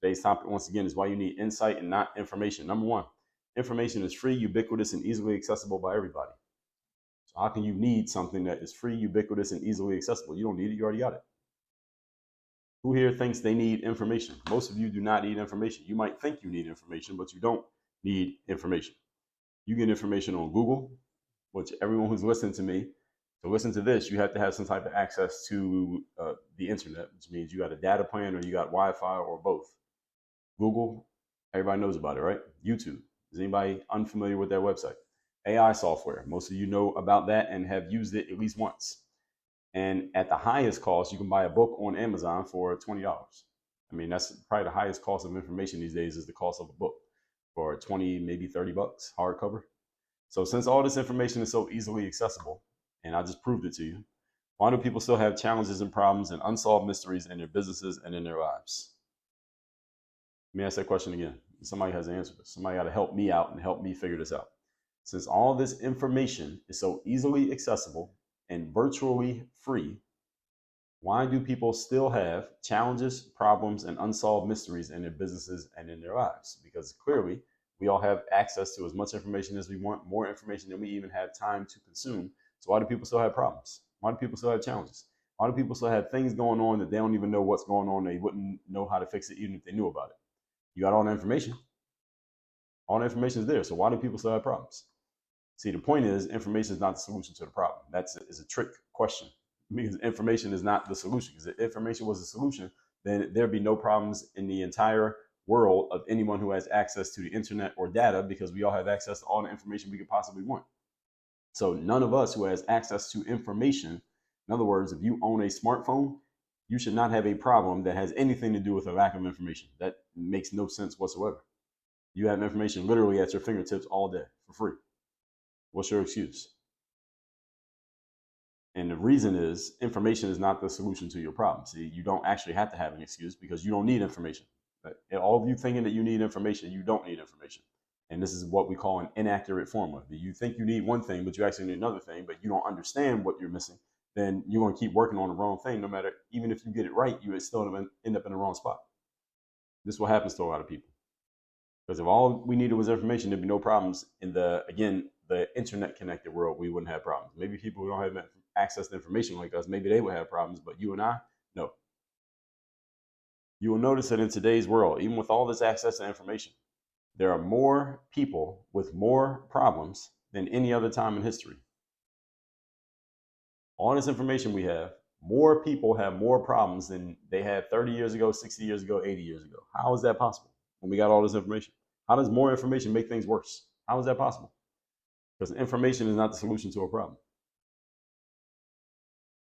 Today's topic, once again, is why you need insight and not information. Number one, information is free, ubiquitous, and easily accessible by everybody. So how can you need something that is free, ubiquitous, and easily accessible? You don't need it. You already got it. Who here thinks they need information? Most of you do not need information. You might think you need information, but you don't need information. You get information on Google, which everyone who's listening to me, to listen to this, you have to have some type of access to the internet, which means you got a data plan or you got Wi-Fi or both. Google, everybody knows about it, right? YouTube, is anybody unfamiliar with that website? AI software, most of you know about that and have used it at least once. And at the highest cost, you can buy a book on Amazon for $20. I mean, that's probably the highest cost of information these days is the cost of a book for 20, maybe 30 bucks, hardcover. So since all this information is so easily accessible, and I just proved it to you, why do people still have challenges and problems and unsolved mysteries in their businesses and in their lives? Let me ask that question again. Somebody has to answer this. Somebody got to help me out and help me figure this out. Since all this information is so easily accessible and virtually free, why do people still have challenges, problems, and unsolved mysteries in their businesses and in their lives? Because clearly, we all have access to as much information as we want, more information than we even have time to consume. So why do people still have problems? Why do people still have challenges? Why do people still have things going on that they don't even know what's going on? They wouldn't know how to fix it even if they knew about it. You got all the information. All the information is there. So why do people still have problems? See, the point is information is not the solution to the problem. That's a trick question because information is not the solution. Because if information was the solution, then there'd be no problems in the entire world of anyone who has access to the internet or data because we all have access to all the information we could possibly want. So none of us who has access to information, in other words, if you own a smartphone, you should not have a problem that has anything to do with a lack of information. That makes no sense whatsoever. You have information literally at your fingertips all day for free. What's your excuse? And the reason is information is not the solution to your problem. See, you don't actually have to have an excuse because you don't need information. And all of you thinking that you need information, you don't need information. And this is what we call an inaccurate formula. You think you need one thing, but you actually need another thing, but you don't understand what you're missing. Then you're going to keep working on the wrong thing. No matter, even if you get it right, you would still end up in the wrong spot. This is what happens to a lot of people. Because if all we needed was information, there'd be no problems in the internet connected world. We wouldn't have problems. Maybe people who don't have access to information like us, maybe they would have problems, but you and I, no. You will notice that in today's world, even with all this access to information, there are more people with more problems than any other time in history. All this information we have, more people have more problems than they had 30 years ago, 60 years ago, 80 years ago. How is that possible when we got all this information? How does more information make things worse? How is that possible? Because information is not the solution to a problem.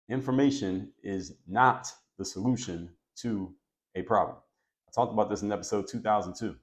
Information is not the solution to a problem. I talked about this in episode 2002.